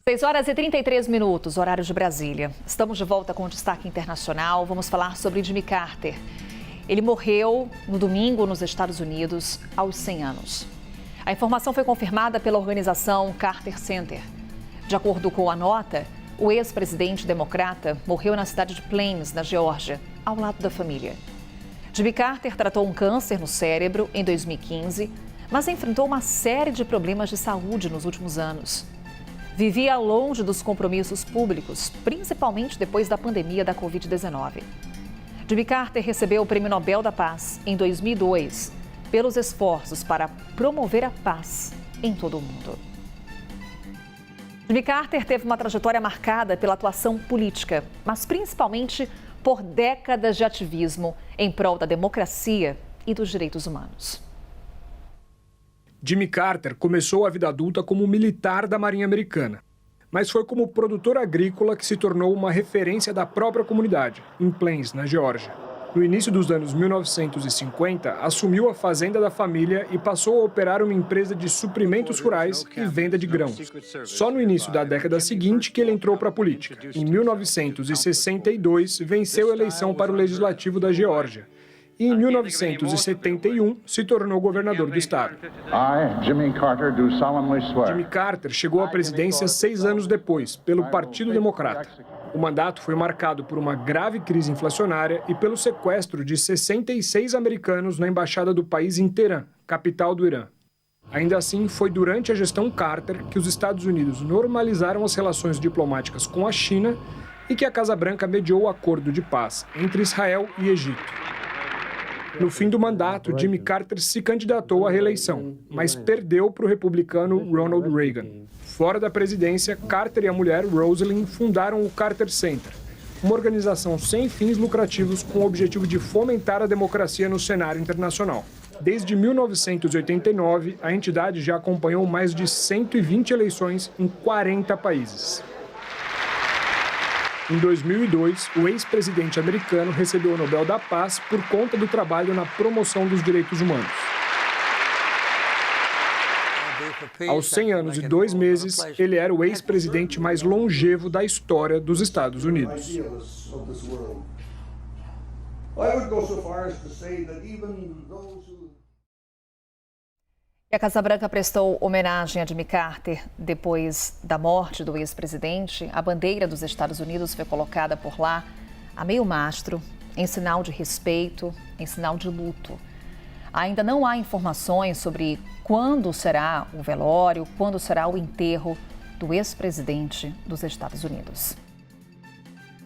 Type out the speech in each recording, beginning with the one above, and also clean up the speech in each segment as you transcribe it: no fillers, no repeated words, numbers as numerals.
6h33, horário de Brasília. Estamos de volta com o destaque internacional. Vamos falar sobre Jimmy Carter. Ele morreu no domingo nos Estados Unidos, aos 100 anos. A informação foi confirmada pela organização Carter Center. De acordo com a nota, o ex-presidente democrata morreu na cidade de Plains, na Geórgia, ao lado da família. Jimmy Carter tratou um câncer no cérebro em 2015, mas enfrentou uma série de problemas de saúde nos últimos anos. Vivia longe dos compromissos públicos, principalmente depois da pandemia da Covid-19. Jimmy Carter recebeu o Prêmio Nobel da Paz em 2002, pelos esforços para promover a paz em todo o mundo. Jimmy Carter teve uma trajetória marcada pela atuação política, mas principalmente por décadas de ativismo em prol da democracia e dos direitos humanos. Jimmy Carter começou a vida adulta como militar da Marinha Americana, mas foi como produtor agrícola que se tornou uma referência da própria comunidade, em Plains, na Geórgia. No início dos anos 1950, assumiu a fazenda da família e passou a operar uma empresa de suprimentos rurais e venda de grãos. Só no início da década seguinte que ele entrou para a política. Em 1962, venceu a eleição para o Legislativo da Geórgia. E em 1971, se tornou governador do estado. Jimmy Carter, do solemnly swear. Jimmy Carter chegou à presidência 6 anos depois, pelo Partido Democrata. O mandato foi marcado por uma grave crise inflacionária e pelo sequestro de 66 americanos na embaixada do país em Teherã, capital do Irã. Ainda assim, foi durante a gestão Carter que os Estados Unidos normalizaram as relações diplomáticas com a China e que a Casa Branca mediou o acordo de paz entre Israel e Egito. No fim do mandato, Jimmy Carter se candidatou à reeleição, mas perdeu para o republicano Ronald Reagan. Fora da presidência, Carter e a mulher, Rosalynn, fundaram o Carter Center, uma organização sem fins lucrativos com o objetivo de fomentar a democracia no cenário internacional. Desde 1989, a entidade já acompanhou mais de 120 eleições em 40 países. Em 2002, o ex-presidente americano recebeu o Nobel da Paz por conta do trabalho na promoção dos direitos humanos. Aos 100 anos e 2 meses, ele era o ex-presidente mais longevo da história dos Estados Unidos. A Casa Branca prestou homenagem a Jimmy Carter depois da morte do ex-presidente. A bandeira dos Estados Unidos foi colocada por lá a meio mastro, em sinal de respeito, em sinal de luto. Ainda não há informações sobre quando será o velório, quando será o enterro do ex-presidente dos Estados Unidos.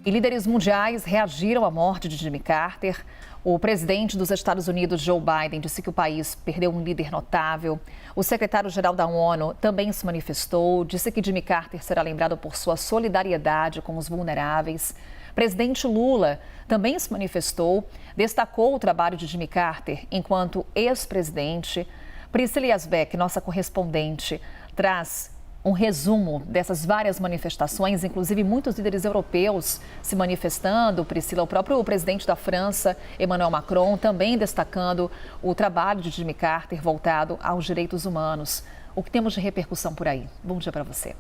E líderes mundiais reagiram à morte de Jimmy Carter. O presidente dos Estados Unidos, Joe Biden, disse que o país perdeu um líder notável. O secretário-geral da ONU também se manifestou, disse que Jimmy Carter será lembrado por sua solidariedade com os vulneráveis. Presidente Lula também se manifestou, destacou o trabalho de Jimmy Carter enquanto ex-presidente. Priscila Yazbek, nossa correspondente, traz um resumo dessas várias manifestações, inclusive muitos líderes europeus se manifestando. Priscila, o próprio presidente da França, Emmanuel Macron, também destacando o trabalho de Jimmy Carter voltado aos direitos humanos. O que temos de repercussão por aí? Bom dia para você.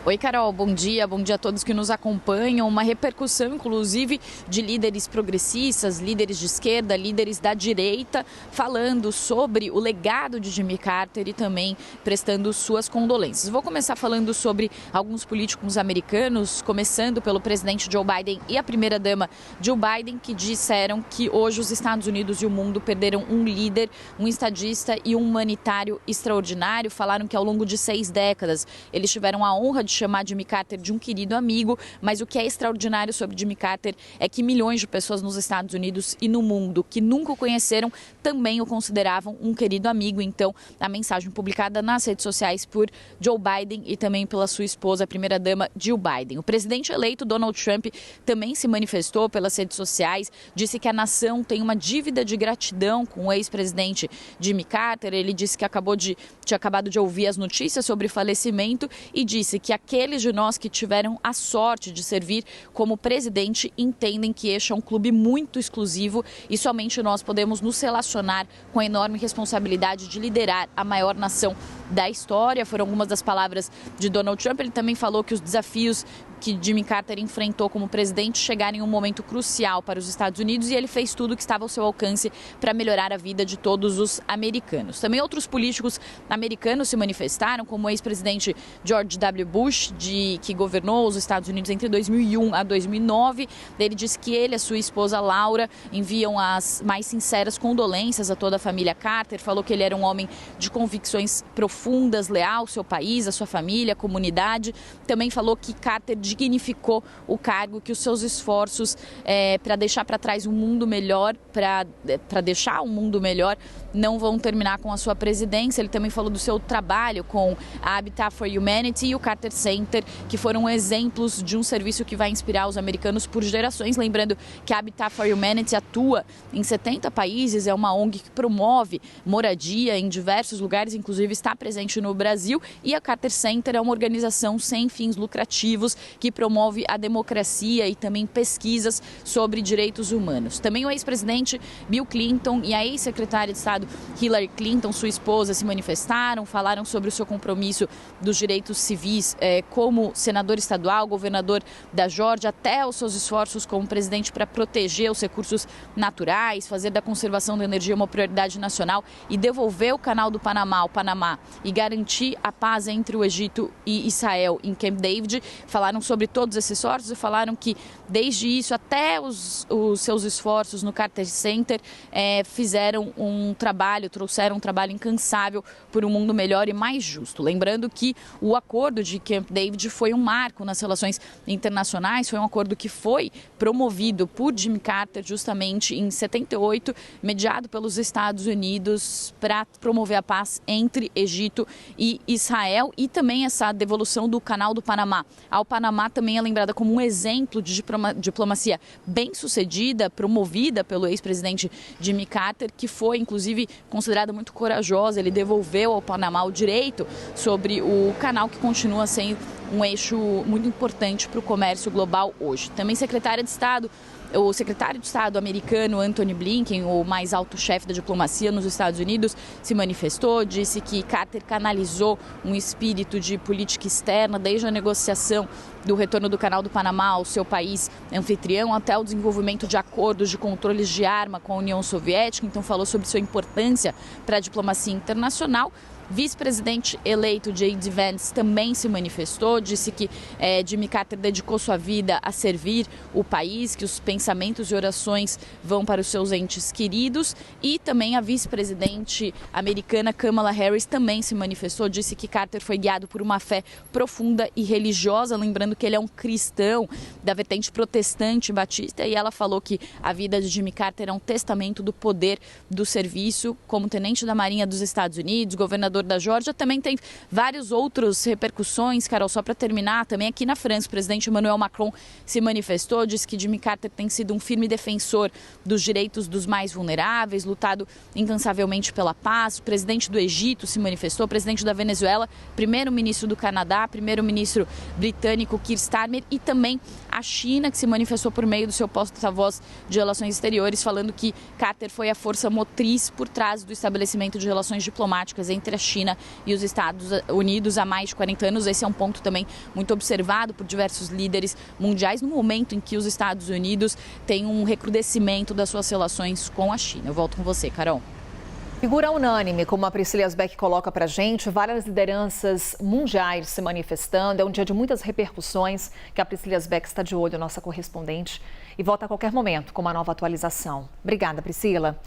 Oi, Carol, bom dia a todos que nos acompanham. Uma repercussão, inclusive, de líderes progressistas, líderes de esquerda, líderes da direita, falando sobre o legado de Jimmy Carter e também prestando suas condolências. Vou começar falando sobre alguns políticos americanos, começando pelo presidente Joe Biden e a primeira-dama Jill Biden, que disseram que hoje os Estados Unidos e o mundo perderam um líder, um estadista e um humanitário extraordinário. Falaram que ao longo de 6 décadas eles tiveram a honra de chamar Jimmy Carter de um querido amigo, mas o que é extraordinário sobre Jimmy Carter é que milhões de pessoas nos Estados Unidos e no mundo que nunca o conheceram também o consideravam um querido amigo. Então, a mensagem publicada nas redes sociais por Joe Biden e também pela sua esposa, a primeira-dama Jill Biden. O presidente eleito Donald Trump também se manifestou pelas redes sociais, disse que a nação tem uma dívida de gratidão com o ex-presidente Jimmy Carter. Ele disse que tinha acabado de ouvir as notícias sobre o falecimento e disse que aqueles de nós que tiveram a sorte de servir como presidente entendem que este é um clube muito exclusivo e somente nós podemos nos relacionar com a enorme responsabilidade de liderar a maior nação da história, foram algumas das palavras de Donald Trump. Ele também falou que os desafios que Jimmy Carter enfrentou como presidente chegaram em um momento crucial para os Estados Unidos e ele fez tudo o que estava ao seu alcance para melhorar a vida de todos os americanos. Também outros políticos americanos se manifestaram, como o ex-presidente George W. Bush, que governou os Estados Unidos entre 2001 a 2009. Ele disse que ele e a sua esposa Laura enviam as mais sinceras condolências a toda a família Carter. Falou que ele era um homem de convicções profundas, leal ao seu país, à sua família, à comunidade. Também falou que Carter dignificou o cargo, que os seus esforços para deixar para trás um mundo melhor, para deixar um mundo melhor, não vão terminar com a sua presidência. Ele também falou do seu trabalho com a Habitat for Humanity e o Carter Center, que foram exemplos de um serviço que vai inspirar os americanos por gerações. Lembrando que a Habitat for Humanity atua em 70 países, é uma ONG que promove moradia em diversos lugares, inclusive está presente no Brasil, e a Carter Center é uma organização sem fins lucrativos que promove a democracia e também pesquisas sobre direitos humanos. Também o ex-presidente Bill Clinton e a ex-secretária de Estado Hillary Clinton, sua esposa, se manifestaram, falaram sobre o seu compromisso dos direitos civis como senador estadual, governador da Geórgia, até os seus esforços como presidente para proteger os recursos naturais, fazer da conservação da energia uma prioridade nacional e devolver o canal do Panamá ao Panamá e garantir a paz entre o Egito e Israel em Camp David. Falaram sobre todos esses esforços e falaram que desde isso até os seus esforços no Carter Center fizeram trouxeram um trabalho incansável por um mundo melhor e mais justo. Lembrando que o acordo de Camp David foi um marco nas relações internacionais, foi um acordo que foi promovido por Jimmy Carter justamente em 78, mediado pelos Estados Unidos para promover a paz entre Egito e Israel, e também essa devolução do canal do Panamá ao Panamá também é lembrada como um exemplo de diplomacia bem-sucedida, promovida pelo ex-presidente Jimmy Carter, que foi, inclusive, considerada muito corajosa. Ele devolveu ao Panamá o direito sobre o canal, que continua sendo um eixo muito importante para o comércio global hoje. Também o secretário de Estado americano Antony Blinken, o mais alto chefe da diplomacia nos Estados Unidos, se manifestou, disse que Carter canalizou um espírito de política externa desde a negociação do retorno do Canal do Panamá ao seu país anfitrião até o desenvolvimento de acordos de controles de arma com a União Soviética. Então falou sobre sua importância para a diplomacia internacional. Vice-presidente eleito J.D. Vance também se manifestou, disse que Jimmy Carter dedicou sua vida a servir o país, que os pensamentos e orações vão para os seus entes queridos. E também a vice-presidente americana Kamala Harris também se manifestou, disse que Carter foi guiado por uma fé profunda e religiosa, lembrando que ele é um cristão da vertente protestante batista, e ela falou que a vida de Jimmy Carter é um testamento do poder do serviço como tenente da Marinha dos Estados Unidos, governador da Geórgia. Também tem várias outras repercussões, Carol, só para terminar, também aqui na França, o presidente Emmanuel Macron se manifestou, disse que Jimmy Carter tem sido um firme defensor dos direitos dos mais vulneráveis, lutado incansavelmente pela paz. O presidente do Egito se manifestou, o presidente da Venezuela, primeiro-ministro do Canadá, primeiro-ministro britânico Keir Starmer, e também a China, que se manifestou por meio do seu porta-voz de relações exteriores, falando que Carter foi a força motriz por trás do estabelecimento de relações diplomáticas entre a China e os Estados Unidos há mais de 40 anos. Esse é um ponto também muito observado por diversos líderes mundiais no momento em que os Estados Unidos têm um recrudescimento das suas relações com a China. Eu volto com você, Carol. Figura unânime, como a Priscila Asbeck coloca pra gente, várias lideranças mundiais se manifestando. É um dia de muitas repercussões que a Priscila Asbeck está de olho, nossa correspondente, e volta a qualquer momento com uma nova atualização. Obrigada, Priscila.